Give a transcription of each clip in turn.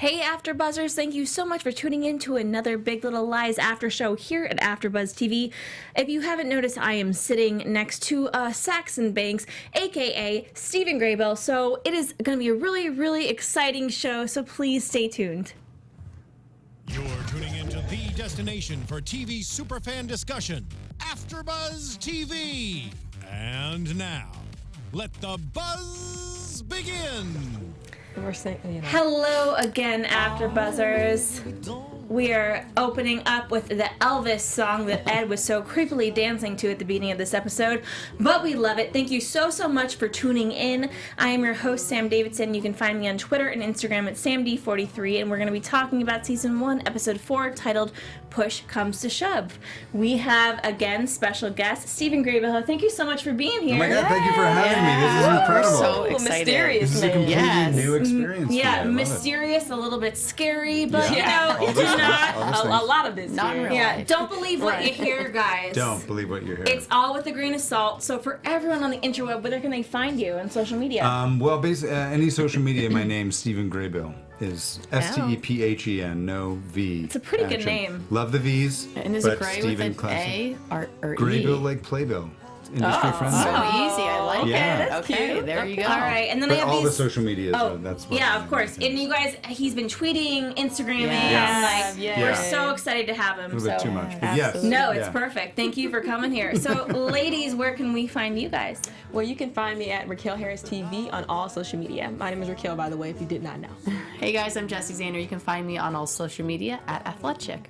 Hey AfterBuzzers, thank you so much for tuning in to another Big Little Lies after show here at AfterBuzz TV. If you haven't noticed, I am sitting next to Saxon Banks, aka Stephen Graybill, so it is going to be a really, really exciting show, so please stay tuned. You're tuning into the destination for TV superfan discussion, AfterBuzz TV. And now, let the buzz begin. We're saying, Hello again, AfterBuzzers. We are opening up with the Elvis song that Ed was so creepily dancing to at the beginning of this episode, but we love it. Thank you so much for tuning in. I am your host, Sam Davidson. You can find me on Twitter and Instagram at SamD43, and we're going to be talking about Season 1, Episode 4, titled Push Comes to Shove. We have, again, special guest, Stephen Graybill. Thank you so much for being here. Oh my God, thank you for having me. This is incredible. We're so excited. Mysterious, this is a completely new experience. Yeah, for me. mysterious, a little bit scary, but Yeah. you know, do not. A lot of this. Not in real Yeah, life. don't believe what you hear, guys. Don't believe what you hear. It's all with a grain of salt. So for everyone on the interweb, where can they find you on social media? Well, basically, any social media, my name, Stephen Graybill, is Stephen, no V. It's a pretty good action. name. Love the V's, And is but it gray Stephen with an classic. A or Graybill E? like Playbill. Industry friendly. So easy. I like Yeah. it. that's Okay, cute. there you go. All right, and then I But have all these. the social medias, Oh, that's what yeah, of course. And you guys, he's been tweeting, Instagramming, and like, Yeah. we're Yeah. so excited to have him. A little bit So. too much, but yes. Absolutely. No, it's Yeah. perfect. Thank you for coming here. So, ladies, where can we find you guys? Well, you can find me at Raquel Harris TV on all social media. My name is Raquel, by the way, if you did not know. Hey guys, I'm Jessie Zahner. You can find me on all social media at Athletic.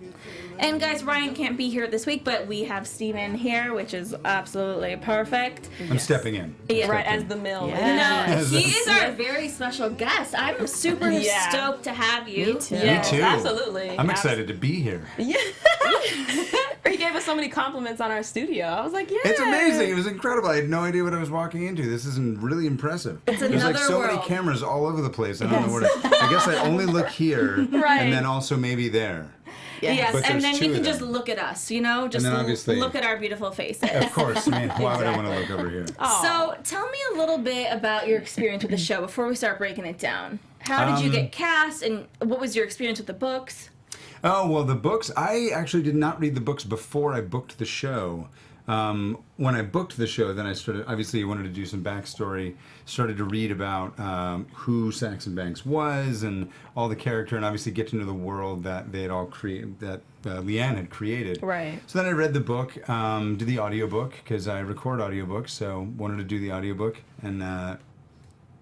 And guys, Ryan can't be here this week, but we have Steven here, which is absolutely perfect. I'm stepping in. Yeah. Right as the mill. Yeah. No, Yes. he is our very special guest. I'm super Yeah. stoked to have you. Me too. Yes, Me too. absolutely. I'm excited to be here. Yeah. He gave us so many compliments on our studio. I was like, yeah. It's amazing. It was incredible. I had no idea what I was walking into. This is really impressive. It's There's like another so world. many cameras all over the place. I don't know where to. I guess I only look here Right. and then also maybe there. Yes, But and there's then two you of can just them. look at us, you know? Just then obviously- look at our beautiful faces. Of course. I mean, why would I want to look over here? So, tell me a little bit about your experience with the show before we start breaking it down. How did you get cast, and what was your experience with the books? Oh, well, the books, I actually did not read the books before I booked the show. When I booked the show, then I started, obviously I wanted to do some backstory, started to read about who Saxon Banks was and all the character, and obviously get to know the world that they had all created, that Liane had created. Right. So then I read the book, did the audiobook, because I record audiobooks, so wanted to do the audiobook, and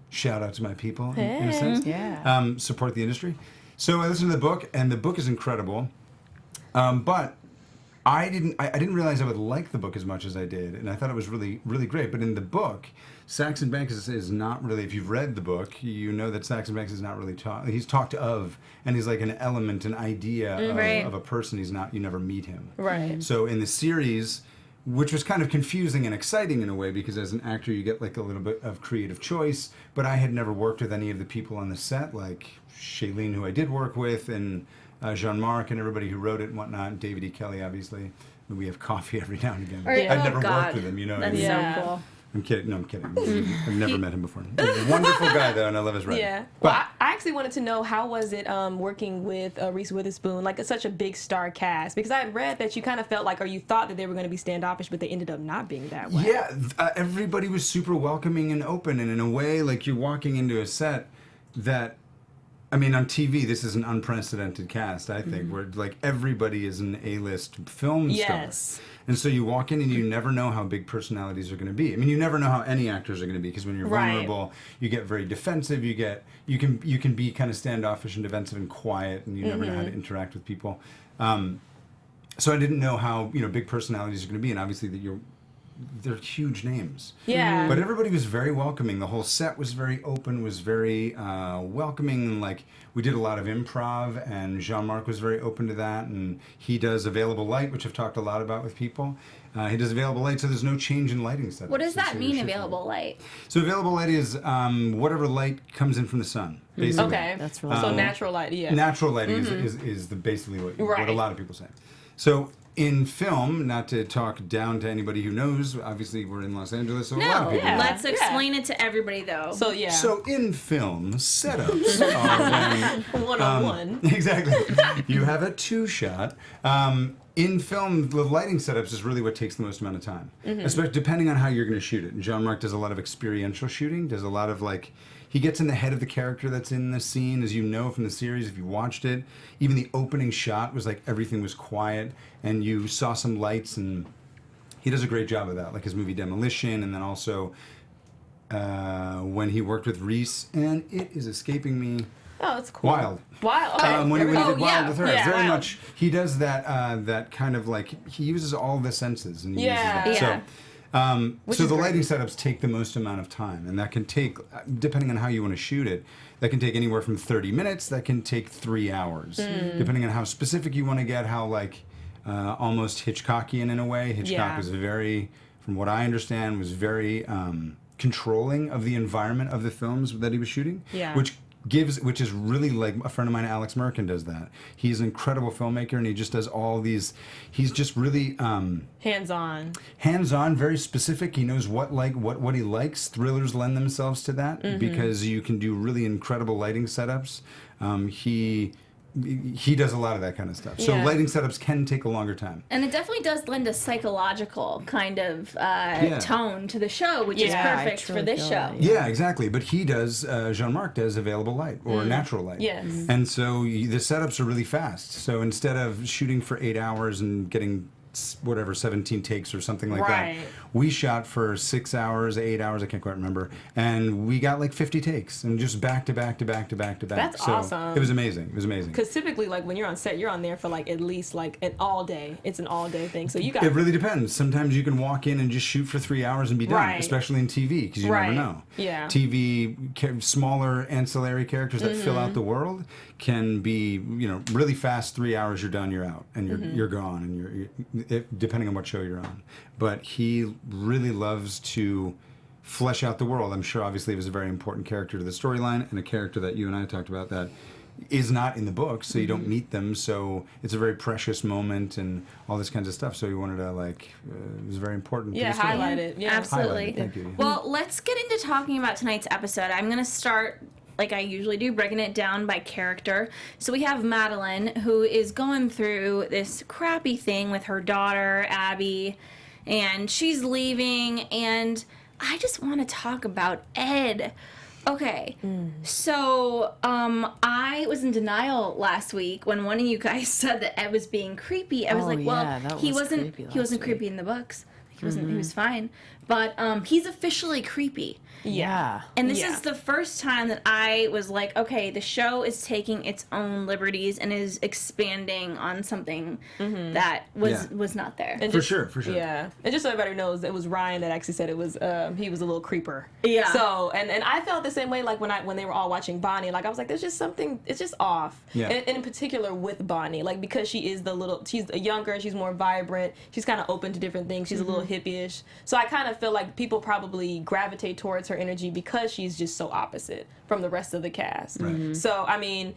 shout out to my people, in a sense. Yeah. Support the industry. So I listened to the book, and the book is incredible. But I didn't realize I would like the book as much as I did, and I thought it was really, really great. But in the book, Saxon Banks is not really, if you've read the book, you know that Saxon Banks is not really he's talked of, and he's like an element, an idea Right. of a person. He's not, you never meet him. Right. So in the series, which was kind of confusing and exciting in a way, because as an actor you get like a little bit of creative choice, but I had never worked with any of the people on the set, like Shailene, who I did work with, and Jean-Marc and everybody who wrote it and whatnot, and David E. Kelley, obviously. We have coffee every now and again. Or- I'd oh, never God. worked with him, you know what I That's mean? Yeah. so cool. I'm kidding. No, I'm kidding. I've never met him before. He's a wonderful guy, though, and I love his writing. Yeah. But, Well, I actually wanted to know, how was it working with Reese Witherspoon, like such a big star cast? Because I had read that you kind of felt like, or you thought that they were going to be standoffish, but they ended up not being that way. yeah, everybody was super welcoming and open, and in a way, like you're walking into a set that, I mean, on TV, this is an unprecedented cast, I think, where like everybody is an A-list film Yes. star. And so you walk in and you never know how big personalities are going to be. I mean, you never know how any actors are going to be, because when you're Right. vulnerable, you get very defensive. You can be kind of standoffish and defensive and quiet, and you never know how to interact with people. So I didn't know how big personalities are going to be, and obviously they're huge names. Yeah. But everybody was very welcoming. The whole set was very open, was very welcoming. And like, we did a lot of improv, and Jean-Marc was very open to that. And he does Available Light, which I've talked a lot about with people. He does Available Light, so there's no change in lighting setup. What does that mean, available light? So Available Light is whatever light comes in from the sun, basically. Okay. That's really So cool. natural light, yeah. Natural lighting is basically what a Right. lot of people say. So In film, not to talk down to anybody who knows, obviously we're in Los Angeles, so a lot of people know. Let's explain it to everybody, though. So yeah. So in film, setups are when... One-on-one. Exactly. You have a two-shot. In film, the lighting setups is really what takes the most amount of time, especially depending on how you're going to shoot it. And Jean-Marc does a lot of experiential shooting, does a lot of he gets in the head of the character that's in the scene, as you know from the series if you watched it. Even the opening shot was everything was quiet, and you saw some lights, and he does a great job of that, like his movie Demolition, and then also when he worked with Reese, and it is escaping me. Oh, that's cool. Wild. Okay. When he did Wild with her, yeah, very Wild. much. He does that kind of he uses all the senses and he uses that. Yeah. So the lighting setups take the most amount of time, and that can take, depending on how you want to shoot it, that can take anywhere from 30 minutes. That can take 3 hours, depending on how specific you want to get. How almost Hitchcockian in a way. Hitchcock was very, from what I understand, was very controlling of the environment of the films that he was shooting. Yeah. Which is really a friend of mine, Alex Merkin, does that. He's an incredible filmmaker, and he just does all these. He's just really hands-on, very specific. He knows what he likes. Thrillers lend themselves to that because you can do really incredible lighting setups. He does a lot of that kind of stuff. So lighting setups can take a longer time. And it definitely does lend a psychological kind of tone to the show, which is perfect for this show. Yeah, exactly. But he does, Jean-Marc does available light or natural light. Yes. And so the setups are really fast. So instead of shooting for 8 hours and getting 17 takes or something like that, we shot for 6 hours, 8 hours, I can't quite remember, and we got 50 takes and just back to back to back to back to back. That's awesome. It was amazing. Because typically, when you're on set, you're on there for at least an all day. It's an all day thing. So you got. It really depends. Sometimes you can walk in and just shoot for 3 hours and be done, especially in TV, because you never know. Yeah. TV, smaller ancillary characters that fill out the world can be, really fast. 3 hours, you're done, you're out, and you're gone, and depending on what show you're on. But he really loves to flesh out the world. I'm sure, obviously, it was a very important character to the storyline, and a character that you and I talked about that is not in the book, so you don't meet them, so it's a very precious moment and all this kinds of stuff. So he wanted to it was very important. Yeah, highlight it. Yeah, absolutely. Thank you. Well, let's get into talking about tonight's episode. I'm going to start, like I usually do, breaking it down by character. So we have Madeline, who is going through this crappy thing with her daughter, Abby, and she's leaving, and I just want to talk about Ed. Okay, so I was in denial last week when one of you guys said that Ed was being creepy. I was he wasn't creepy in the books. He wasn't. He was fine, but he's officially creepy. Yeah. And this is the first time that I was like, okay, the show is taking its own liberties and is expanding on something that was not there. And for sure. Yeah. And just so everybody knows, it was Ryan that actually said it was he was a little creeper. Yeah. So and I felt the same way when they were all watching Bonnie. I was like, there's just something, it's just off. Yeah. And in particular with Bonnie, because she is she's younger, she's more vibrant, she's kind of open to different things, she's a little hippie-ish. So I kind of feel like people probably gravitate towards her energy because she's just so opposite from the rest of the cast. Right. So I mean,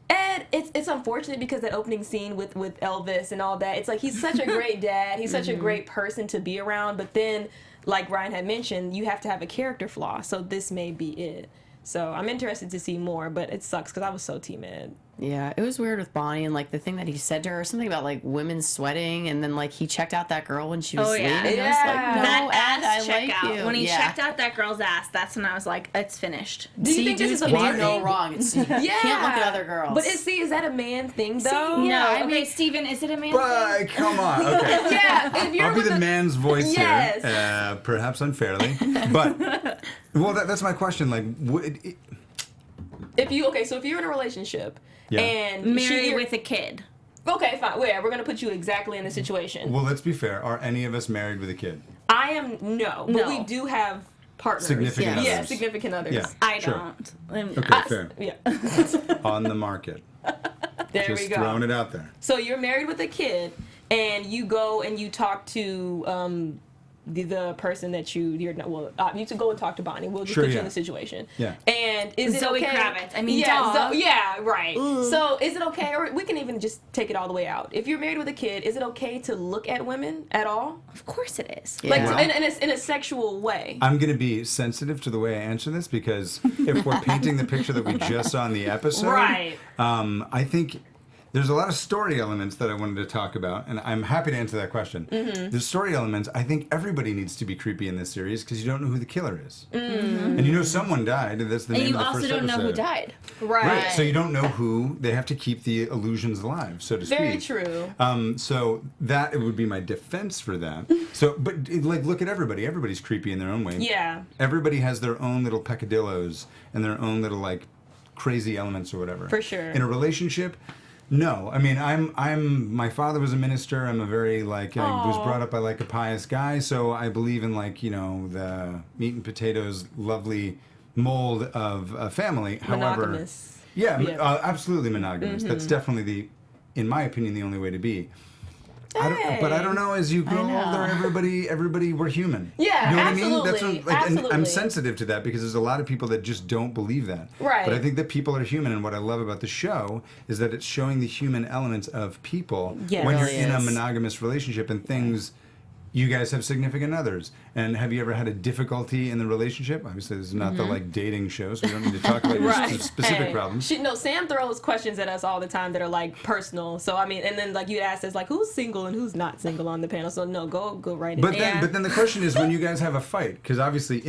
Ed, it's unfortunate because that opening scene with Elvis and all that, it's he's such a great dad, he's such a great person to be around, but then like Ryan had mentioned, you have to have a character flaw, so this may be it. So I'm interested to see more, but it sucks because I was so team Ed. Yeah, it was weird with Bonnie and the thing that he said to her, something about women sweating, and then he checked out that girl when she was leaving. Yeah. I was like, no, that Ed, ass I like checkout. you. When he checked out that girl's ass, that's when I was like, it's finished. Do you think this is a you man do no thing? wrong. It's, you can't look at other girls. But is that a man thing though? No, okay, Stephen, is it a man? But come on, okay. Yeah, if you're I'll be the man's voice Yes. here, perhaps unfairly, but that's my question. if you're in a relationship and married with a kid. Okay, fine. We're gonna put you exactly in the situation. Well, let's be fair. Are any of us married with a kid? I am but we do have partners. Significant others. Yeah, significant others. Yeah. I Sure. don't. Okay, fair. Yeah. On the market. There Just we go. throwing it out there. So you're married with a kid, and you go and you talk to the person that you're not, well, you to go and talk to Bonnie. We'll just Sure, put you yeah. in the situation. Yeah. And is Zoe it okay? Kravitz. I mean, yeah, duh. yeah, right. So is it okay, or we can even just take it all the way out. If you're married with a kid, is it okay to look at women at all? Of course it is. Yeah. Like Well- in a sexual way. I'm going to be sensitive to the way I answer this because if we're painting the picture that we just saw in the episode, Right. I think there's a lot of story elements that I wanted to talk about, and I'm happy to answer that question. The story elements, I think everybody needs to be creepy in this series because you don't know who the killer is. And you know someone died, and that's the And name you of the also first don't know who episode. died. Right. So you don't know who. They have to keep the illusions alive, so to speak. Very true. So that it would be my defense for that. So, but like, look at everybody. Everybody's creepy in their own way. Yeah. Everybody has their own little peccadillos and their own little like crazy elements or whatever. For sure. In a relationship, no. I mean, my father was a minister. I'm a very like I was brought up by like a pious guy, so I believe in like the meat and potatoes, lovely mold of a family. Monogamous. However, Yeah. Mm-hmm. Absolutely monogamous. That's definitely in my opinion, the only way to be. But I don't know. As you grow older, everybody, we're human. Yeah, you know absolutely. what I mean? That's what, and I'm Absolutely. sensitive to that because there's a lot of people that just don't believe that. Right. But I think that people are human, and what I love about the show is that it's showing the human elements of people Yeah, when it you're really in a is. monogamous relationship and things. You guys have significant others, and have you ever had a difficulty in the relationship? Obviously, this is not the like dating show, so we don't need to talk about your Right. specific Hey, problems. Sam throws questions at us all the time that are like personal. So I mean, and then like you asked us like who's single and who's not single on the panel. So no, go right in. But there. then the question is when you guys have a fight, because obviously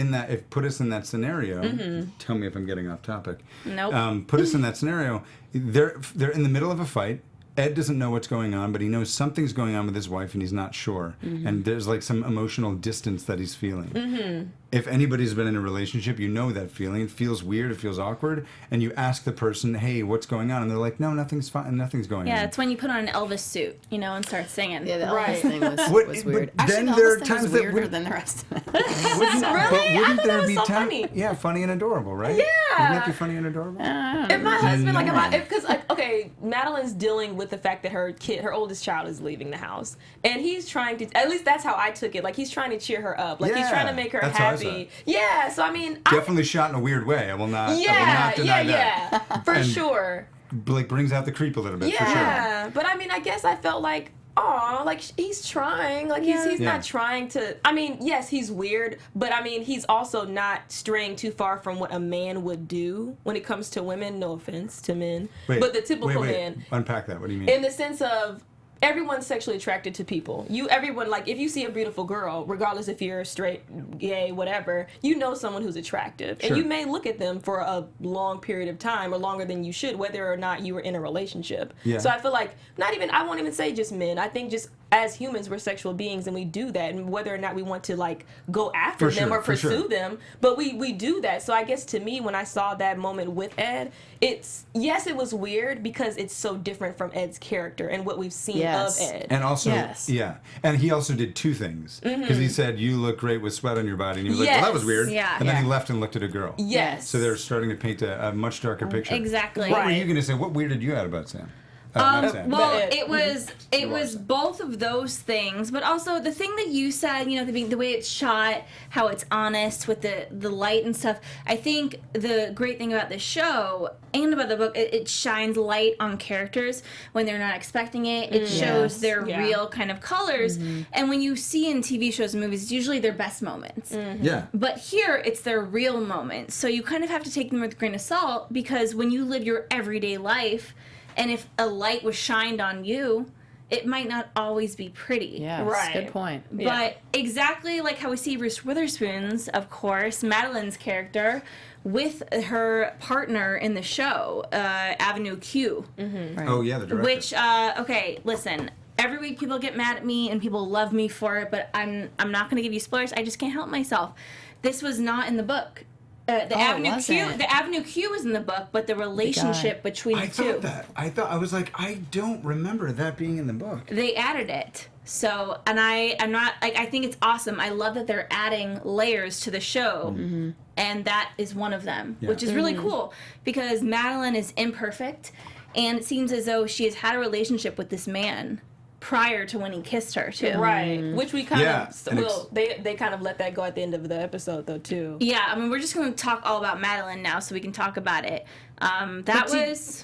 put us in that scenario. Tell me if I'm getting off topic. Nope. Put us in that scenario. They're in the middle of a fight. Ed doesn't know what's going on, but he knows something's going on with his wife, and he's not sure. And there's like some emotional distance that he's feeling. If anybody's been in a relationship, you know that feeling. It feels weird. It feels awkward. And you ask the person, "Hey, what's going on?" And they're like, "No, nothing's fine. Nothing's going Yeah, on." it's when you put on an Elvis suit, and start singing. Yeah, the Elvis Right. thing was What- weird. but Actually, then the there are Elvis thing times was that weirder would- than the rest of it. But Really? I wouldn't thought there it was be so time? funny. Yeah, funny and adorable, right? Yeah. Wouldn't that be funny and adorable? If my husband, like, No. because okay, Madeline's dealing with the fact that her oldest child is leaving the house, and he's trying to, at least that's how I took it. Like he's trying to cheer her up, like he's Yeah, trying to make her that's how I saw happy. it. Yeah, so I mean, Definitely shot in a weird way. I will not. I will not deny that. for And- sure. Like brings out the creep a little bit for sure. Yeah, but I mean, I guess I felt like, oh, like he's trying. Like he's Yeah. not trying to. I mean, yes, he's weird, but I mean, he's also not straying too far from what a man would do when it comes to women. No offense to men, but the typical man. Unpack that. What do you mean? In the sense of everyone's sexually attracted to people. Everyone, like, if you see a beautiful girl, regardless if you're straight, gay, whatever, you know someone who's attractive. Sure. And you may look at them for a long period of time or longer than you should, whether or not you were in a relationship. Yeah. So I feel like, I won't even say just men. I think just as humans, we're sexual beings and we do that. And whether or not we want to, like, go after For them sure, or for sure. pursue them, but we do that. So I guess to me, when I saw that moment with Ed, it was weird because it's so different from Ed's character and what we've seen Yes. of Ed. And also, Yes. yeah. And he also did two things. Because he said, "You look great with sweat on your body." And he was like, "Well, that was Yes. weird." Yeah. And then he Yeah. left and looked at a girl. Yes. So they're starting to paint a much darker picture. Exactly. What were Right. you going to say? What weirded you out about Sam? Not Sam. Well, But it was both of those things, but also the thing that you said, the way it's shot, how it's honest with the light and stuff. I think the great thing about this show and about the book, it shines light on characters when they're not expecting it. It shows Yes. their Yeah. real kind of colors, and when you see in TV shows and movies, it's usually their best moments. Yeah. But here, it's their real moments. So you kind of have to take them with a grain of salt because when you live your everyday life, and if a light was shined on you, it might not always be pretty. Yeah, Right. good point. But exactly like how we see Reese Witherspoon's, of course, Madeline's character, with her partner in the show, Avenue Q. Right. Oh, yeah, the director. Which, okay, listen. Every week people get mad at me and people love me for it, but I'm not going to give you spoilers. I just can't help myself. This was not in the book. The Avenue Q was in the book, but the relationship between I the two. thought that. I was like, I don't remember that being in the book. They added it. So, and I'm not, like, I think it's awesome. I love that they're adding layers to the show. And that is one of them, Yeah. which is really cool because Madeline is imperfect and it seems as though she has had a relationship with this man prior to when he kissed her too. Right, which we kind Yeah, of and they kind of let that go at the end of the episode though too. Yeah, I mean, we're just going to talk all about Madeline now, so we can talk about it.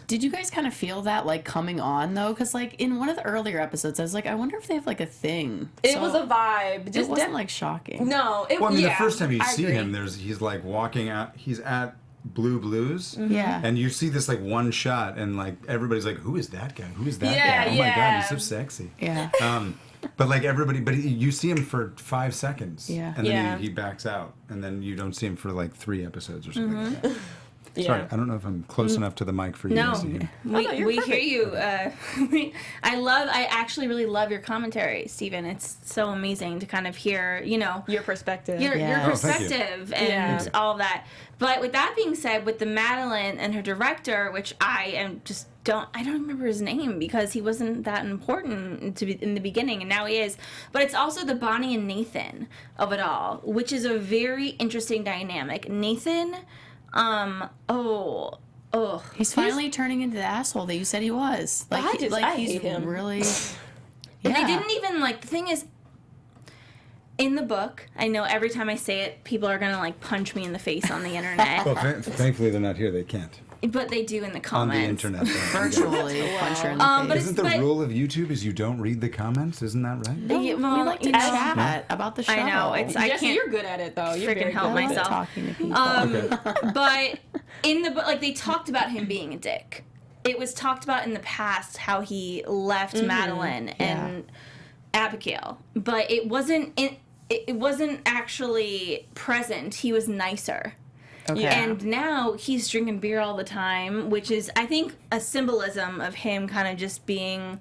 Did you guys kind of feel that like coming on though? Because like in one of the earlier episodes, I was like, I wonder if they have like a thing. It was a vibe. It wasn't like shocking. No, Well, I mean, the first time you I see agree. him, he's like walking out. He's at Blue Blues. Yeah. And you see this like one shot, and like everybody's like, "Who is that guy? Who is that Yeah, guy? Oh my god, yeah. he's so sexy." Yeah. But like you see him for 5 seconds, Yeah. and then Yeah. he backs out, and then you don't see him for like 3 episodes or something. Like that. Yeah. Sorry, I don't know if I'm close enough to the mic for you No, guys to hear. we hear you. I actually really love your commentary, Stephen. It's so amazing to kind of hear, Your perspective. your Yeah. Oh, thank you. perspective and Yeah. all that. But with that being said, with the Madeline and her director, which I don't remember his name because he wasn't that important in the beginning, and now he is. But it's also the Bonnie and Nathan of it all, which is a very interesting dynamic. Nathan, He's finally turning into the asshole that you said he was. Like, I he's hate him. really. And they Yeah. didn't even the thing is, in the book, I know every time I say it, people are gonna punch me in the face on the internet, Well, thankfully they're not here. They can't but they do in the on comments. the internet. though. Virtually punch her in the But face. Isn't the but- rule of YouTube is you don't read the comments? Isn't that right? Yeah, we well, like to you know, chat about the show. I know, I Jesse, can't you're good at it though. You're freaking very help good at it. myself. talking to people. Okay. But in the book, they talked about him being a dick. It was talked about in the past how he left Madeline and Abigail, but it wasn't. It wasn't actually present. He was nicer. Okay. And now he's drinking beer all the time, which is, I think, a symbolism of him kind of just being,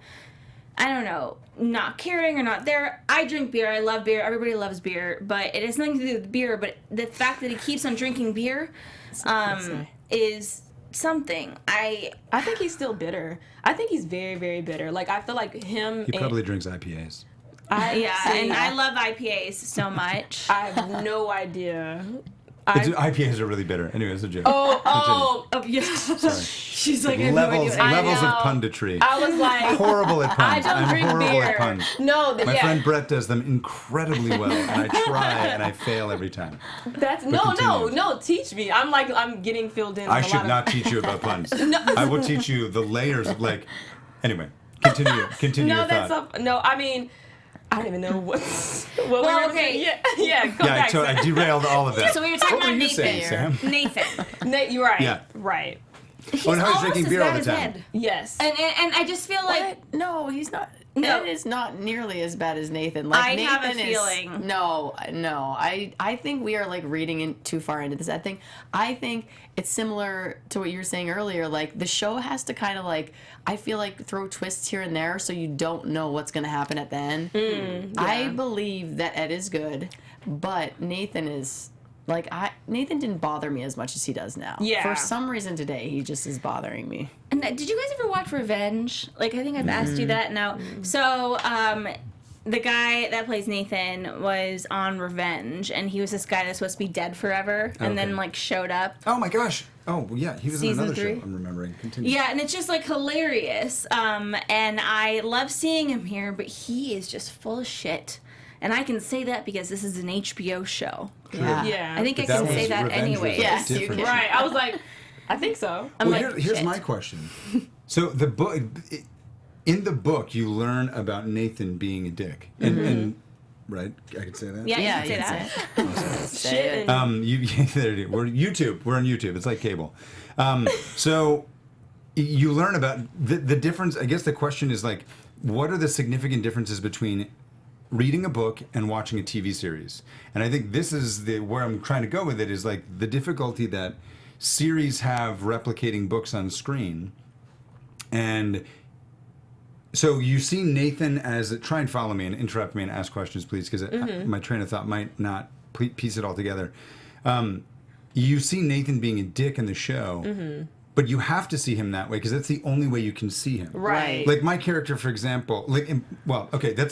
I don't know, not caring or not there. I drink beer. I love beer. Everybody loves beer. But it has nothing to do with beer. But the fact that he keeps on drinking beer is something. I think he's still bitter. I think he's very, very bitter. Like, I feel like him. He probably drinks IPAs. I love IPAs so much. I have no idea. IPAs are really bitter. Anyway, it's a joke. Oh, Yeah. Sorry. She's like, I have no Levels idea. I of know. punditry. I was like, Horrible at puns. I don't I'm drink horrible beer. at puns. No, My yeah. friend Brett does them incredibly well, and I try and I fail every time. That's continue. no. Teach me. I'm getting filled in. I with a should lot not teach you about puns. I will teach you the layers of Anyway, continue No, your that's thought. no. I mean, I don't even know what. What Well, we were gonna okay. say. Yeah. Go Yeah, back. I derailed all of that. So we were talking What were about you Nathan. saying, Sam? Nathan. Nate, you're right. Yeah. Right. He's Oh, and how he's almost drinking as beer bad all the as time. Ed. Yes. And I just feel like What? No, he's not. No. Ed is not nearly as bad as Nathan. Like, I Nathan have a feeling. No. I think we are reading in too far into this. I think it's similar to what you were saying earlier. Like, the show has to kind of I feel like throw twists here and there so you don't know what's going to happen at the end. I believe that Ed is good, but Nathan is. Nathan didn't bother me as much as he does now. Yeah. For some reason today, he just is bothering me. And did you guys ever watch Revenge? I think I've asked you that now. So, the guy that plays Nathan was on Revenge, and he was this guy that's supposed to be dead forever, and then showed up. Oh my gosh. Oh yeah, he was in Season another 3? show. I'm remembering. Continue. Yeah, and it's just hilarious. And I love seeing him here, but he is just full of shit. And I can say that because this is an HBO show. Yeah. Yeah. I think But I can that say was that Revenge anyway. was Yes, you different. can. Right. I was like, I think so. I'm Well, like, here's shit. my question. So the book, in the book, you learn about Nathan being a dick, and right? I could say that. Yeah, Yeah, you you can say can that. say Shit. And There it is. We're YouTube. We're on YouTube. It's like cable. So you learn about the difference. I guess the question is what are the significant differences between reading a book and watching a TV series? And I think this is where I'm trying to go with it is the difficulty that series have replicating books on screen. And so you see Nathan as try and follow me and interrupt me and ask questions, please, because my train of thought might not piece it all together. You see Nathan being a dick in the show, but you have to see him that way because that's the only way you can see him. right. Like my character, for example, that's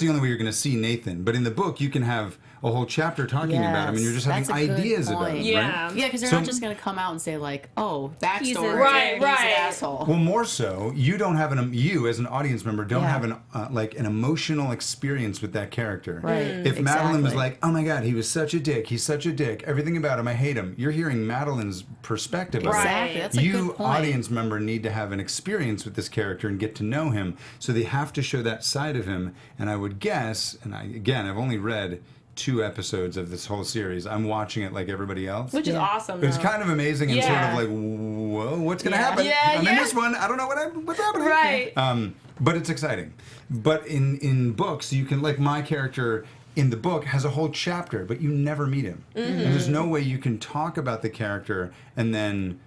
the only way you're going to see Nathan. But in the book, you can have a whole chapter talking about him, and you're just having That's a good ideas about point. him. Yeah. Right? Yeah, because they're So- not just going to come out and say like, "Oh, backstory, He's a- Right, he's an right. asshole." Well, more so, you don't have you as an audience member don't Yeah. have an an emotional experience with that character. Right. If Madeline was Exactly. like, "Oh my God, he was such a dick. He's such a dick. Everything about him, I hate him." You're hearing Madeline's perspective of it. Exactly. That's a You, good point. audience member, need to have an experience with this character and get to know him. So they have to show that side of him. And I would guess, and I've only read 2 episodes of this whole series. I'm watching it like everybody else. Which is awesome. It's though. kind of amazing and sort Yeah. of like, whoa, what's going to Yeah. happen? Yeah, I'm in yeah. this one. I don't know what's happening. Right. But it's exciting. But in books, you can, like my character in the book has a whole chapter, but you never meet him. And there's no way you can talk about the character and then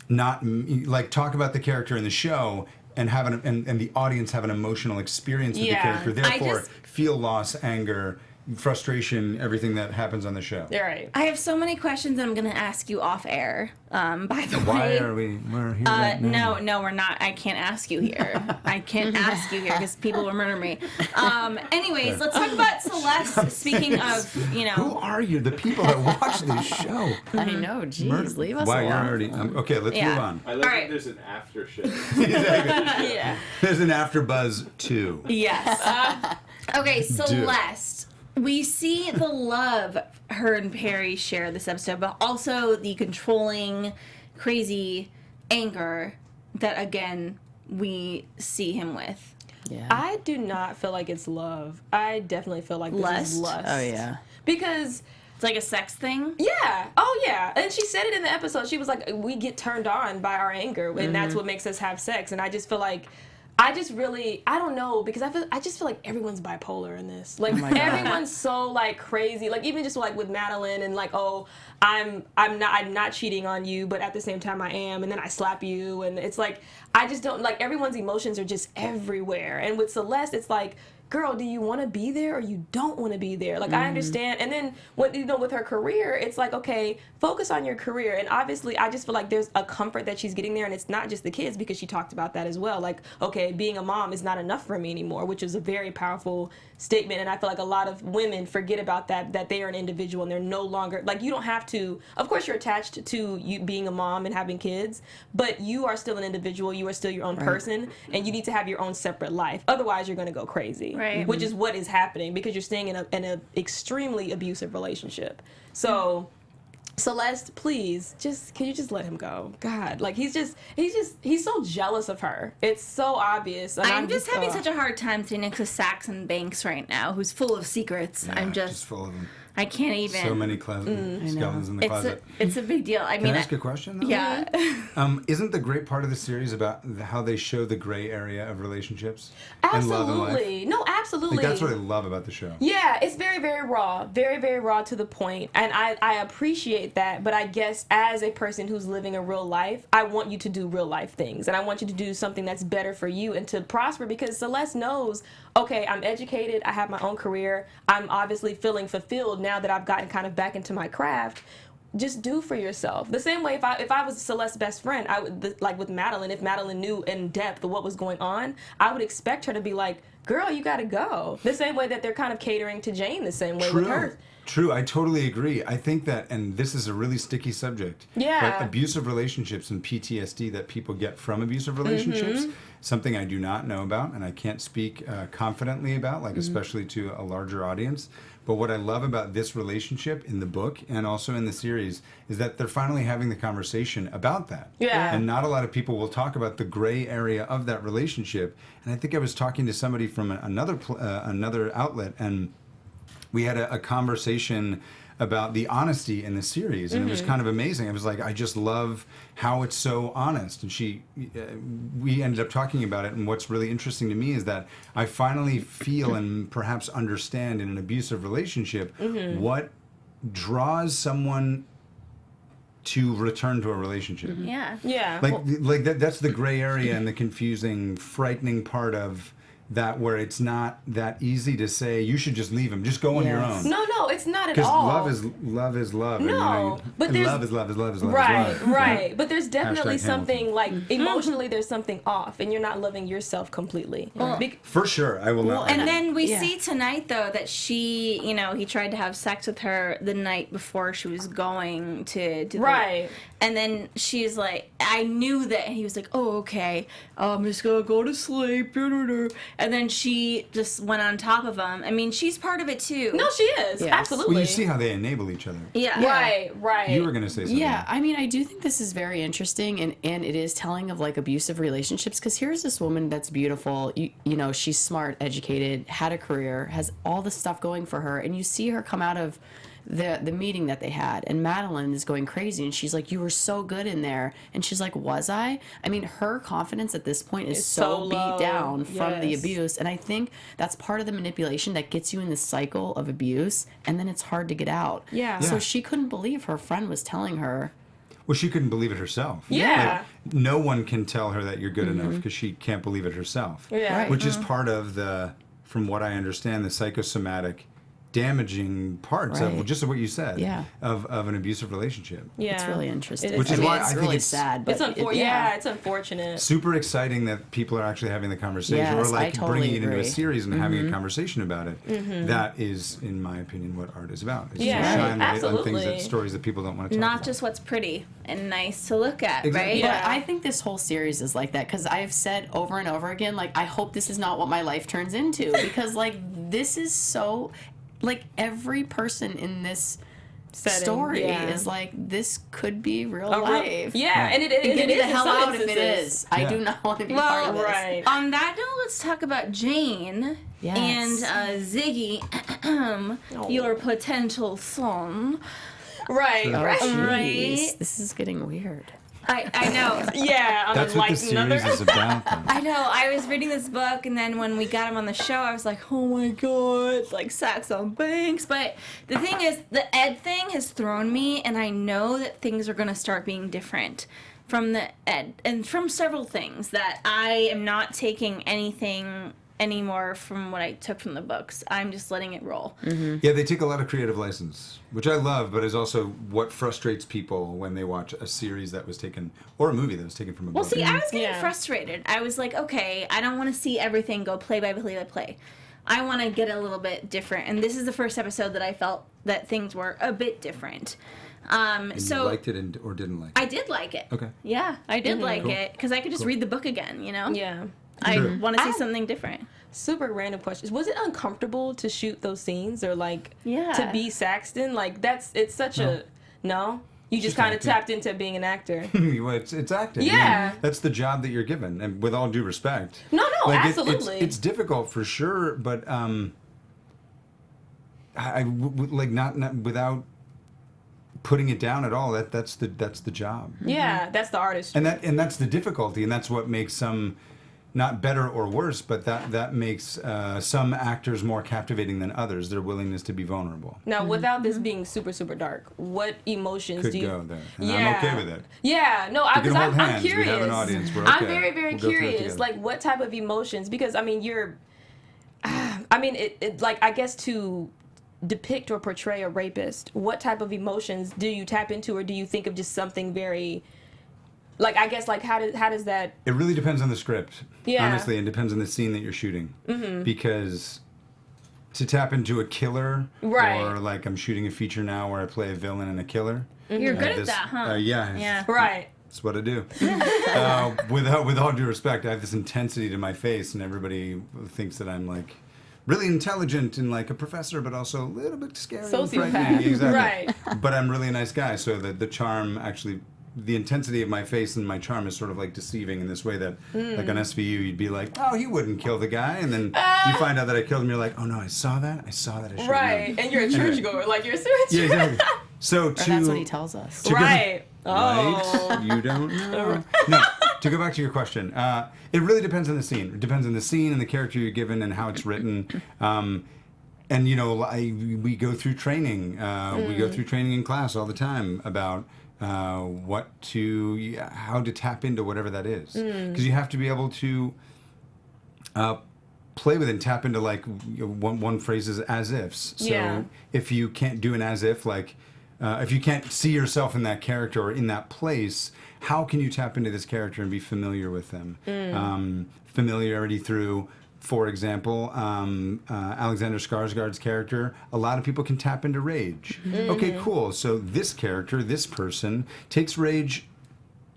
not, like, talk about the character in the show and have and the audience have an emotional experience with Yeah. the character, therefore just- feel loss, anger, frustration, everything that happens on the show. You're right. I have so many questions that I'm going to ask you off air. By the Why way, are we're here right now? no, we're not. I can't ask you here. I can't ask you here because people will murder me. Anyways, let's talk about Celeste. Speaking of, Who are you? The people that watch this show. I know. Jeez, leave us Wow, alone. you're already okay. Let's Yeah. move on. I like All right. that there's an after show. Yeah. There's an AfterBuzz 2. yes. Okay, Celeste. We see the love her and Perry share this episode, but also the controlling, crazy anger that, again, we see him with. Yeah. I do not feel like it's love. I definitely feel like this is Lust? lust. Oh yeah. Because It's like a sex thing. yeah, oh yeah, and she said it in the episode. She was like, "We get turned on by our anger, and that's what makes us have sex." And I just feel like, I don't know, because I just feel like everyone's bipolar in this. Like my God. everyone's so like crazy. Like even just like with Madeline and like, oh, I'm not cheating on you, but at the same time I am, and then I slap you, and it's like I just don't like everyone's emotions are just everywhere. And with Celeste, it's like, girl, do you want to be there or you don't want to be there? Like, I understand. And then, with her career, it's like, okay, focus on your career. And obviously, I just feel like there's a comfort that she's getting there. And it's not just the kids, because she talked about that as well. Like, okay, being a mom is not enough for me anymore, which is a very powerful statement. And I feel like a lot of women forget about that they are an individual and they're no longer, like, you don't have to, of course, you're attached to you being a mom and having kids, but you are still an individual. You are still your own person, and you need to have your own separate life. Otherwise, you're going to go crazy. Right. Which is what is happening, because you're staying in a extremely abusive relationship. So, Celeste, please, can you just let him go? God, like he's so jealous of her. It's so obvious. And I'm just having such a hard time sitting next to Saxon Banks right now, who's full of secrets. Yeah, I'm just full of them. I can't even. So many skeletons in the closet. It's a big deal. I Can mean, I ask a question, though? yeah. Isn't the great part of the series about how they show the gray area of relationships and love and life? Absolutely. No, absolutely. Like, that's what I love about the show. Yeah, it's very, very raw. Very, very raw to the point. And I appreciate that. But I guess as a person who's living a real life, I want you to do real life things. And I want you to do something that's better for you and to prosper, because Celeste knows, okay, I'm educated, I have my own career, I'm obviously feeling fulfilled now that I've gotten kind of back into my craft. Just do for yourself. The same way if I was Celeste's best friend, I would, like with Madeline, if Madeline knew in depth what was going on, I would expect her to be like, girl, you gotta go. The same way that they're kind of catering to Jane the same way with her. True, I totally agree. I think that, and this is a really sticky subject, Yeah. but abusive relationships and PTSD that people get from abusive relationships, something I do not know about and I can't speak confidently about, like especially to a larger audience. But what I love about this relationship in the book and also in the series is that they're finally having the conversation about that. Yeah. And not a lot of people will talk about the gray area of that relationship. And I think I was talking to somebody from another outlet, and we had a conversation about the honesty in the series, and it was kind of amazing. I was like, I just love how it's so honest. And we ended up talking about it, and what's really interesting to me is that I finally feel and perhaps understand in an abusive relationship what draws someone to return to a relationship. Yeah. Yeah. Like that's the gray area and the confusing, frightening part of that where it's not that easy to say you should just leave him, just go on your Yes. own. No, it's not at Because all. love is love. No, and, but and there's- love is love is love is love. Right, is love. right. But there's definitely Hashtag something Hamilton. like emotionally there's something off and you're not loving yourself completely. For sure, I will not. And then we Yeah. see tonight, though, that she, he tried to have sex with her the night before she was going to do Right. And then she's like, I knew that. And he was like, oh, okay. I'm just going to go to sleep. And then she just went on top of him. I mean, she's part of it, too. No, she is. Yes. Absolutely. Well, you see how they enable each other. Yeah. Right. You were going to say something. Yeah, I mean, I do think this is very interesting, and it is telling of like abusive relationships. Because here's this woman that's beautiful, you know, she's smart, educated, had a career, has all this stuff going for her, and you see her come out of the meeting that they had, and Madeline is going crazy, and she's like, "You were so good in there," and she's like, "Was I?" I mean, her confidence at this point is It's so so low. beat down from the Yes. abuse, and I think that's part of the manipulation that gets you in this cycle of abuse, and then it's hard to get out. Yeah. So Yeah. she couldn't believe her friend was telling her. Well, she couldn't believe it herself. Yeah. Like, no one can tell her that you're good enough because she can't believe it herself. Yeah. Right. Which is part of the, from what I understand, the psychosomatic damaging parts Right. of just what you said Yeah. of an abusive relationship. Yeah. It's really interesting. It is. Which is I mean, why it's I think really it's- sad. But It's unfortunate. yeah. It's unfortunate. Super exciting that people are actually having the conversation, Yes, or like I totally bringing it into a agree. series and having a conversation about it. That is, in my opinion, what art is about. It's Yeah, to shine light on things absolutely. that stories that people don't want to talk Not about. just what's pretty and nice to look at, Exactly. right? Yeah. But I think this whole series is like that because I've said over and over again, like, I hope this is not what my life turns into because, like, this is so, like, every person in this Setting, story yeah. is like, this could be real A real- life. yeah, and it And get me is the in hell some out if it instances. is. I Yeah. do not want to be Well, part of this. Right. On that note, let's talk about Jane Yes. and Ziggy, your potential son. Right. Oh, Right. jeez. Right. This is getting weird. I know. Yeah. On That's a, what like, the series is about. then. I know. I was reading this book, and then when we got him on the show, I was like, "Oh my god, it's like Sax on Banks." But the thing is, the Ed thing has thrown me, and I know that things are going to start being different from the Ed and from several things that I am not taking anything anymore from what I took from the books. I'm just letting it roll. Yeah, they take a lot of creative license, which I love, but is also what frustrates people when they watch a series that was taken, or a movie that was taken from a Well, book. see, I was getting Yeah. frustrated. I was like, okay, I don't want to see everything go play by play by play. I want to get a little bit different. And this is the first episode that I felt that things were a bit different. And So you liked it or didn't like it? I did like it. Okay. Yeah, I did like Cool. it because I could just read the book again, you know? Yeah. I Sure. want to see something different. Super random questions. Was it uncomfortable to shoot those scenes or like Yeah. to be Saxton? Like it's such a no. You just just kind of acting. tapped into being an actor. Well, it's acting. Yeah. That's the job that you're given, and with all due respect. No, Like, absolutely. it's difficult for sure, but like not without putting it down at all. That's the job. Yeah, that's the artist. And that's the difficulty, and that's what makes some not better or worse, but that makes some actors more captivating than others. Their willingness to be vulnerable Now, without this being super dark, what emotions could do you? go there, and Yeah. I'm okay with it. Yeah, no, We can because hold I'm hands. curious. We have an audience. We're I'm okay. very, very We'll go through it curious. together. Like, what type of emotions? Because I mean, I mean, it like I guess to depict or portray a rapist, what type of emotions do you tap into, or do you think of just something very, like I guess like how does that? It really depends on the script. Yeah. Honestly, it depends on the scene that you're shooting. Mm-hmm. Because to tap into a killer, Right. or like I'm shooting a feature now where I play a villain and a killer. You're good at this- that, huh? Yeah. Yeah. Right. That's what I do. With all due respect, I have this intensity to my face, and everybody thinks that I'm like really intelligent and like a professor, but also a little bit scary. and Sociopath. frightening. Exactly. Right. But I'm really a nice guy, so the charm actually. The intensity of my face and my charm is sort of like deceiving in this way that, like on SVU, you'd be like, "Oh, he wouldn't kill the guy," and then you find out that I killed him. You're like, "Oh no, I saw that. I should have Right. known." And you're a churchgoer, like you're a church. Yeah, exactly. So Or that's what he tells us. to go- Right. Oh. Right? You don't know. No, to go back to your question, it really depends on the scene. It depends on the scene and the character you're given and how it's written. And you know, we go through training. We go through training in class all the time about how to tap into whatever that is. Because you have to be able to play with it and tap into like one phrase is as ifs. So Yeah. if you can't do an as if, like if you can't see yourself in that character or in that place, how can you tap into this character and be familiar with them? Familiarity through, for example, Alexander Skarsgård's character, a lot of people can tap into rage. Okay, cool. So this character, this person, takes rage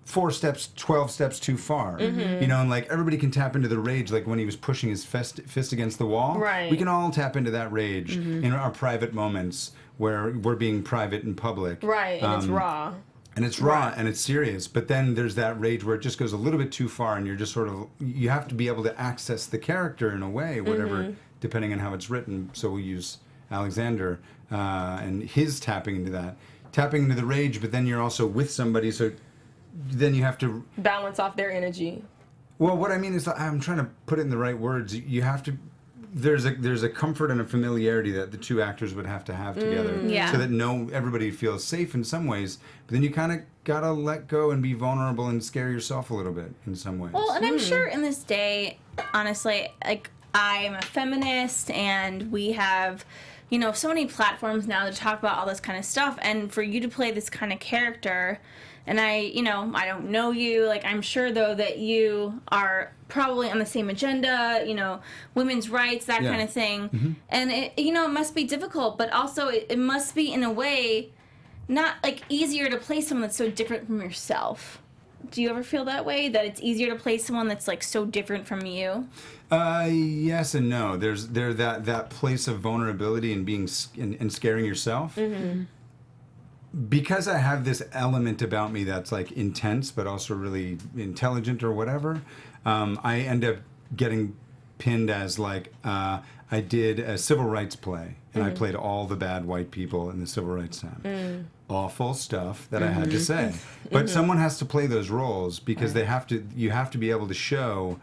4 steps, 12 steps too far. You know, and like everybody can tap into the rage, like when he was pushing his fist against the wall. Right. We can all tap into that rage in our private moments where we're being private in public. Right, and it's raw. And it's raw and it's serious, but then there's that rage where it just goes a little bit too far, and you're just sort of, you have to be able to access the character in a way, whatever, depending on how it's written. So we'll use Alexander and his tapping into that. Tapping into the rage, but then you're also with somebody, so then you have to Balance off their energy. Well, what I mean is, I'm trying to put it in the right words. You have to. There's a comfort and a familiarity that the two actors would have to have together, Yeah. so that everybody feels safe in some ways. But then you kind of gotta let go and be vulnerable and scare yourself a little bit in some ways. Well, and I'm sure in this day, honestly, like I'm a feminist, and we have, you know, so many platforms now to talk about all this kind of stuff. And for you to play this kind of character, and I don't know you. Like, I'm sure though that you are probably on the same agenda, you know, women's rights, that kind of thing. And it, you know, it must be difficult, but also it must be in a way not like easier to play someone that's so different from yourself. Do you ever feel that way, that it's easier to play someone that's like so different from you? Yes and no. There's that place of vulnerability and being and scaring yourself. Because I have this element about me that's like intense, but also really intelligent or whatever, I end up getting pinned as like I did a civil rights play, and I played all the bad white people in the civil rights time. Awful stuff that I had to say, but someone has to play those roles because they have to. You have to be able to show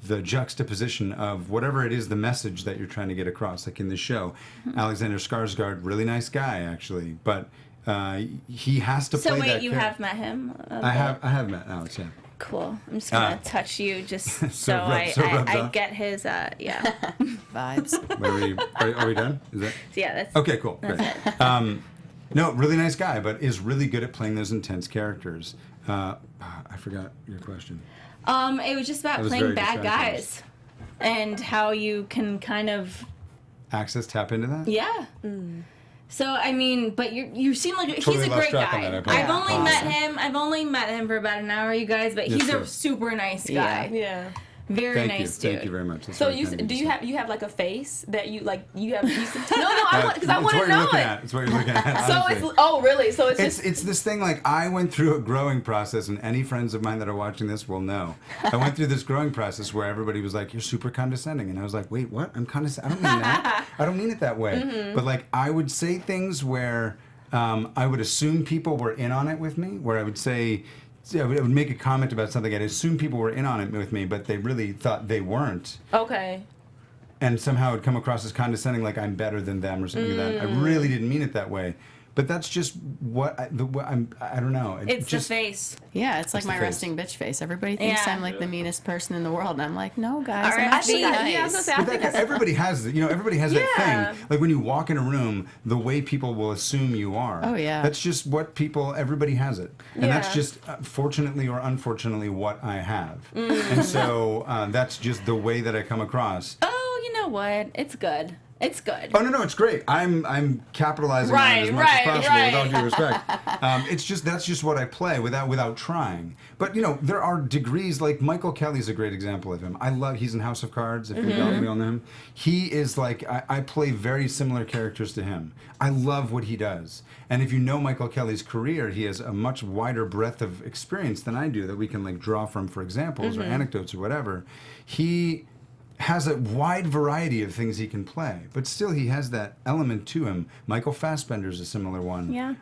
the juxtaposition of whatever it is, the message that you're trying to get across. Like in the show, Alexander Skarsgård, really nice guy actually, but. He has to play that. So wait, you character. have met him? I have met Alex. Yeah. Cool. I'm just gonna touch you just so rubbed I off? get his yeah. Vibes. Are we done? Is that Yeah, that's okay? Cool. That's Great. it. No, really nice guy, but is really good at playing those intense characters. I forgot your question. It was just about was playing very bad distracting. guys and how you can kind of Tap into that. yeah. So I mean, but you seem like he's Totally a lost great track on guy. that, I've only Awesome. met him for about an hour, you guys, but Yes, he's sir. a super nice guy. Yeah. Very Thank nice you. dude. Thank you very much. That's So very kind of do to you say. have like a face that you like you have? No, I want because I It's want what to you're know looking it. at. It's what you're looking at. So honestly. it's really so it's It's just it's this thing, like I went through a growing process, and any friends of mine that are watching this will know. I went through this growing process where everybody was like, "You're super condescending," and I was like, "Wait, what? I'm condescending? I don't mean that. I don't mean it that way." But like, I would say things where I would assume people were in on it with me. Where I would say, I would make a comment about something, I'd assume people were in on it with me, but they really thought they weren't. okay. And somehow it would come across as condescending, like I'm better than them or something like that. I really didn't mean it that way. But that's just what I don't know. It's just, the face. Yeah, it's like the my face. resting bitch face. Everybody thinks Yeah. I'm like the meanest person in the world, and I'm like, no, guys, All right, I'm actually I nice. think- Yeah, I was gonna say, I But think that, everybody has, everybody has Yeah. that thing. Like when you walk in a room, the way people will assume you are. Oh, yeah. That's just what everybody has it. And that's Yeah. just, fortunately or unfortunately, what I have. And so that's just the way that I come across. Oh, you know what? It's good. It's good. Oh no, it's great. I'm capitalizing on it as Right, much right, as possible right. with all due respect. That's just what I play without trying. But there are degrees. Like Michael Kelley's a great example of him. He's in House of Cards. If we all know him, he is like I play very similar characters to him. I love what he does. And if you know Michael Kelley's career, he has a much wider breadth of experience than I do that we can like draw from for examples or anecdotes or whatever. He has a wide variety of things he can play, but still he has that element to him. Michael Fassbender's a similar one. Yeah.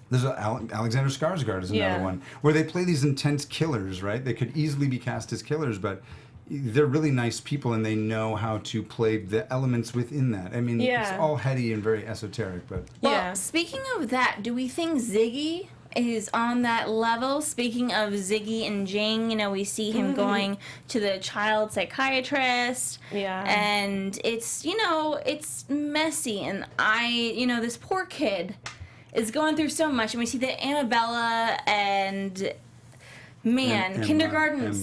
There's Alexander Skarsgård is another Yeah. one, where they play these intense killers, right? They could easily be cast as killers, but they're really nice people and they know how to play the elements within that. I mean, it's Yeah. all heady and very esoteric, but Well, Yeah. speaking of that, do we think Ziggy is on that level. Speaking of Ziggy and Jing, you know, we see him going to the child psychiatrist. Yeah. And it's, you know, it's messy. And this poor kid is going through so much. And we see that Annabella and, kindergarten.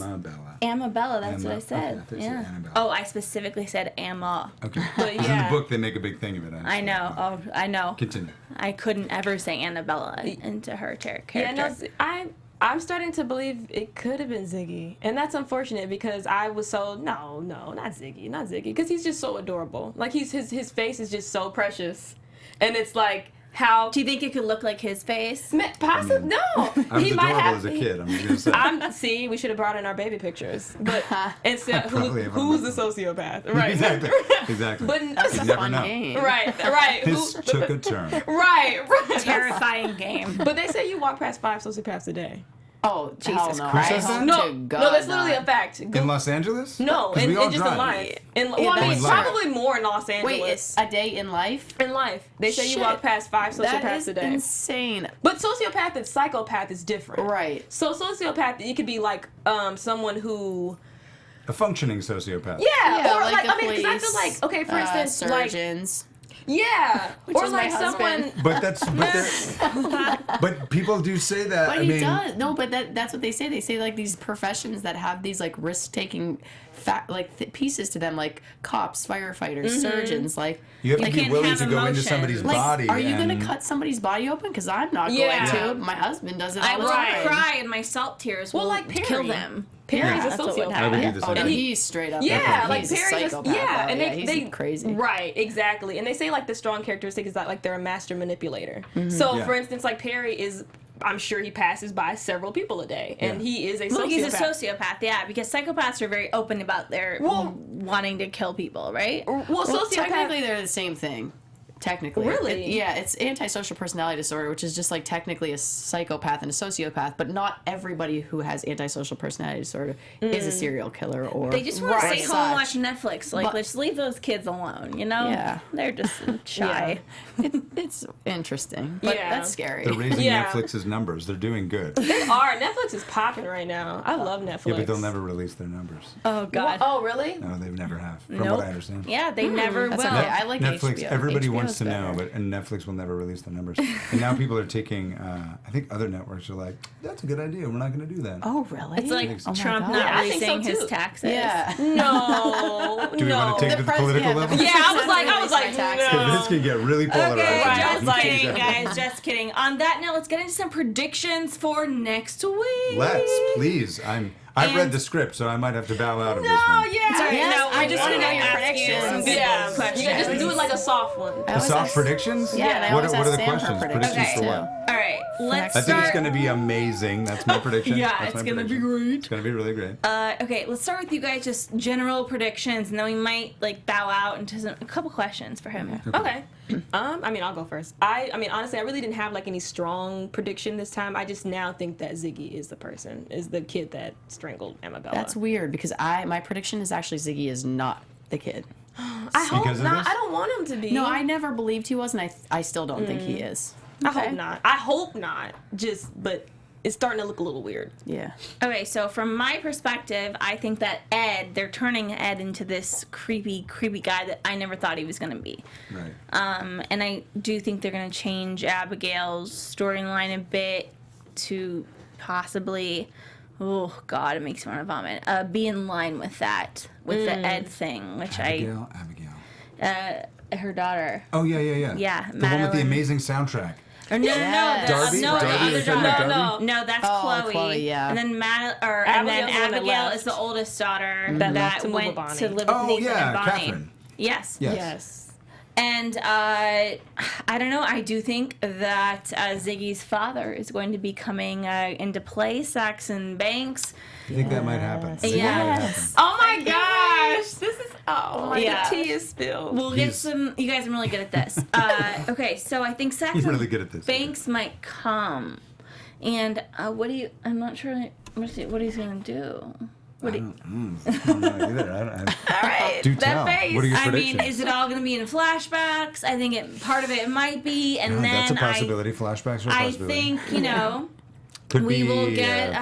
Amabella, that's what I said. Okay, I yeah. said Annabelle. Oh, I specifically said Amma. Okay. But In the yeah. book, they make a big thing of it. I know. Oh, I know. Continue. I couldn't ever say Annabella into her character. Yeah, no, I'm starting to believe it could have been Ziggy, and that's unfortunate because I was so no, not Ziggy, because he's just so adorable. Like his face is just so precious, and it's like how. Do you think it could look like his face? Possibly no. I was He might adorable have. as a kid. I'm just gonna say. See, we should have brought in our baby pictures, but instead, Probably have who's the them. sociopath? Right. Exactly. But That's You a never fun know. game. right. This took a turn. Right. Terrifying game. But they say you walk past 5 sociopaths a day. Oh, Jesus hell no. Christ. I hope No, to God no, that's literally not. a fact. In Los Angeles? No, 'Cause in we all just in drive. life. Well, Yeah, I mean, in life. probably more in Los Angeles. Wait, it's a day in life? in life. They say you Shit. walk past 5 That sociopaths is a day. insane. But sociopath and psychopath is different. Right. So sociopath, it could be like someone who, A functioning sociopath. yeah, or like like the I mean, because I feel police, like, okay, for instance, like, surgeons. yeah, or is my like someone. husband. But people do say that. But I he mean, does. No, but that's what they say. They say like these professions that have these like risk-taking pieces to them, like cops, firefighters, surgeons. Like, you have to You be can't willing have to go into emotion. somebody's like body. are you and gonna cut somebody's body open? Because I'm not Yeah. going to. My husband does it I all the will time. cry and my salt tears will Well, like kill Perry. them. Perry's Yeah, a that's what would sociopath. I would do the Oh, same no, thing. he's straight up. Yeah, like he's a Perry just psychopath. and he's they crazy. Right, exactly. And they say like the strong characteristic is that like they're a master manipulator. So Yeah. for instance, like Perry is, I'm sure he passes by several people a day, and Yeah. he is a Look, sociopath. he's a sociopath, yeah, because psychopaths are very open about their wanting to kill people, right? Well, Well, sociopath. technically, they're the same thing. Technically. Really? Yeah, it's antisocial personality disorder, which is just like technically a psychopath and a sociopath, but not everybody who has antisocial personality disorder is a serial killer or They just want to right. stay home and watch such. Netflix. Like, But- let's leave those kids alone, you know? Yeah. They're just shy. It's interesting, but Yeah. that's scary. They're raising Yeah. Netflix's numbers. They're doing good. They are. Netflix is popping right now. I love Netflix. Yeah, but they'll never release their numbers. Oh, God. Oh, really? No, they never have, from Nope. what I understand. Yeah, they never That's will. okay. I like Netflix, HBO. everybody HBO wants is to know, better. and Netflix will never release the numbers. And now people are taking, I think other networks are like, that's a good idea. We're not going to do that. Oh, really? It's like Oh my Trump God. not Yeah, I think releasing so, his too. taxes. Yeah. No. Do we no. want to take it to the political level? Yeah, I was like, Taxes. no. This can get really polarized. Okay, Right, just I was like- kidding, guys. Just kidding. On that note, let's get into some predictions for next week. Let's, please. I've read And- the script, so I might have to bow out of this No, one. yeah. Sorry, Yes, no, I we just wanna want to know your predictions. Some good Yeah. questions. You gotta just do it like a soft one. I The always soft ask- predictions? Yeah, and I What always are the ask Sam for questions? predictions, Predictions for too. what? All right, let's I think start. it's going to be amazing. That's my prediction. Yeah, That's it's my gonna be prediction. great. It's going to be really great. Okay, let's start with you guys. Just general predictions, and then we might like bow out into a couple questions for him. Okay. I mean, I'll go first. I mean, honestly, I really didn't have like any strong prediction this time. I just now think that Ziggy is the kid that strangled Amabella. That's weird because my prediction is actually Ziggy is not the kid. I hope Because of not. this? I don't want him to be. No, I never believed he was, and I still don't think he is. I hope not. I hope not. But it's starting to look a little weird. Yeah. Okay, so from my perspective, I think that they're turning Ed into this creepy guy that I never thought he was going to be. Right. And I do think they're going to change Abigail's storyline a bit to possibly, oh God, it makes me want to vomit, be in line with that, with the Ed thing, which Abigail. her daughter. Oh, yeah. Yeah, The one with the Madeline. amazing soundtrack. Or no, Yes. Darby? no, Darby? the Are you other talking about daughter. Darby? No, that's Oh, Chloe. Chloe, yeah. And then Abigail's Abigail the one that is the left. oldest daughter That left that to live went with Bonnie. to live with Oh, Nathan yeah, and Bonnie. Catherine. Yes. Yes. Yes. And I don't know. I do think that Ziggy's father is going to be coming into play, Saxon Banks. You think that might happen? I think that might Yes. Oh my gosh! This is Yeah. the tea is spilled. We'll get He's- some. You guys are really good at this. Okay, so I think Saxon You're really good at this. Banks might come, and I'm not sure what he's gonna do. What do I you, don't know either. all right, Do that tell. face. What are your I mean, predictions? is it all going to be in flashbacks? I think part of it might be, and then that's a possibility. Flashbacks are a I possibility. think Could we be, will get.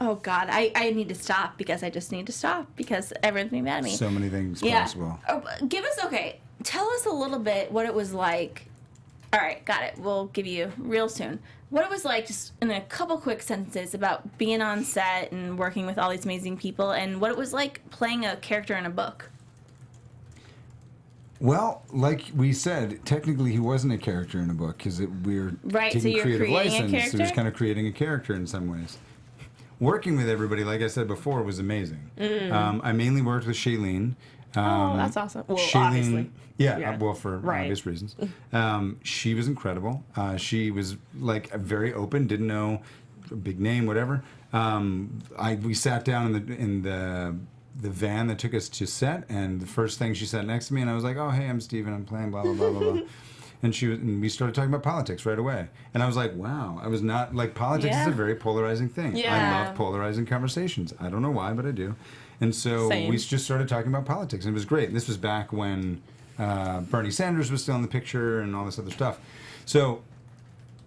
Oh God, I need to stop because I just need to stop because everyone's being mad at me. so many things Yeah. possible. Oh, give us Tell us a little bit what it was like. All right, got it. We'll give you real soon. What it was like, just in a couple quick sentences, about being on set and working with all these amazing people, and what it was like playing a character in a book. Well, like we said, technically he wasn't a character in a book because we're Right, so taking you're creative creating a license. So character? he was kind of creating a character in some ways. Working with everybody, like I said before, was amazing. I mainly worked with Shailene. Oh, that's awesome. Well, Shailene, obviously. yeah, Yeah. well, for Right. obvious reasons. She was incredible. She was like very open, didn't know, big name, whatever. We sat down in the van that took us to set, and the first thing she sat next to me, and I was like, "Oh, hey, I'm Stephen. I'm playing blah blah blah blah blah." And we started talking about politics right away. And I was like, wow, I was not like politics is Yeah. a very polarizing thing. I Yeah. love polarizing conversations. I don't know why, but I do. And so Same. we just started talking about politics, and it was great. And this was back when Bernie Sanders was still in the picture and all this other stuff. So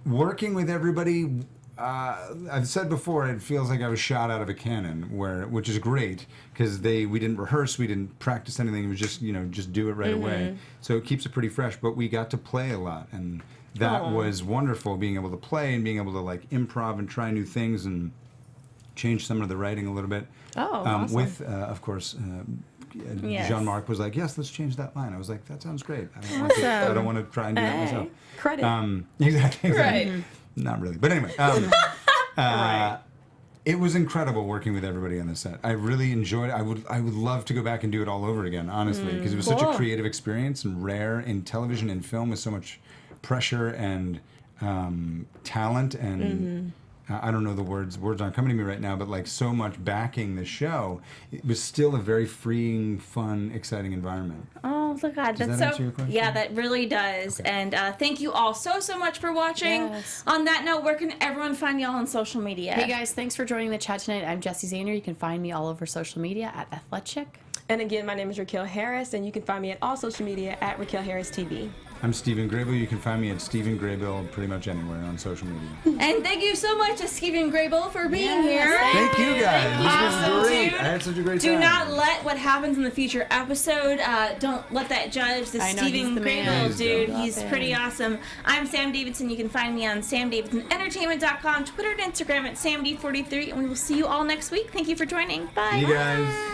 working with everybody, I've said before, it feels like I was shot out of a cannon, which is great because we didn't rehearse, we didn't practice anything. It was just just do it right away. So it keeps it pretty fresh. But we got to play a lot, and that was wonderful. Being able to play and being able to like improv and try new things and change some of the writing a little bit. Oh, awesome. With of course. Yes. Jean-Marc was like, "Yes, let's change that line." I was like, "That sounds great. I don't want to try and do that myself." Credit. Exactly. Right. Not really, but anyway, Right. it was incredible working with everybody on the set. I really enjoyed it. I would love to go back and do it all over again, honestly, because it was such a Cool. creative experience and rare in television and film with so much pressure and talent and. I don't know the words aren't coming to me right now, but like so much backing the show, it was still a very freeing, fun, exciting environment. Oh my God, Does that's that answer your question? Yeah, that really does. Okay. And thank you all so much for watching. Yes. On that note, where can everyone find y'all on social media? Hey guys, thanks for joining the chat tonight. I'm Jessie Zahner. You can find me all over social media at Athletic. And again, my name is Raquel Harris, and you can find me at all social media at Raquel Harris TV. I'm Stephen Graybill. You can find me at Stephen Graybill pretty much anywhere on social media. And thank you so much to Stephen Graybill for being here. Thank you guys. This Awesome, was great. dude. I had such a great Do time. not let what happens in the future episode, don't let that judge the I know, Stephen he's the man. Graybill Please dude. don't. He's Love pretty it. awesome. I'm Sam Davidson. You can find me on samdavidsonentertainment.com, Twitter and Instagram at samd43, and we will see you all next week. Thank you for joining. Bye. You guys.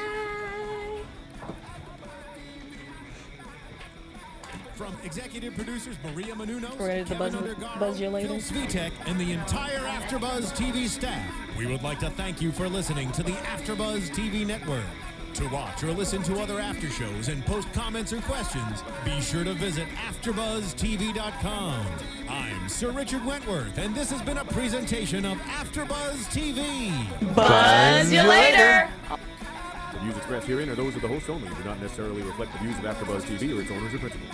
From executive producers Maria Menounos, We're ready to Kevin buzz you Undergaro, later. Phil Svitek, and the entire AfterBuzz TV staff, we would like to thank you for listening to the AfterBuzz TV network. To watch or listen to other after shows and post comments or questions, be sure to visit AfterBuzzTV.com. I'm Sir Richard Wentworth, and this has been a presentation of AfterBuzz TV. Buzz you later. The views expressed herein are those of the host only and do not necessarily reflect the views of AfterBuzz TV or its owners or principals.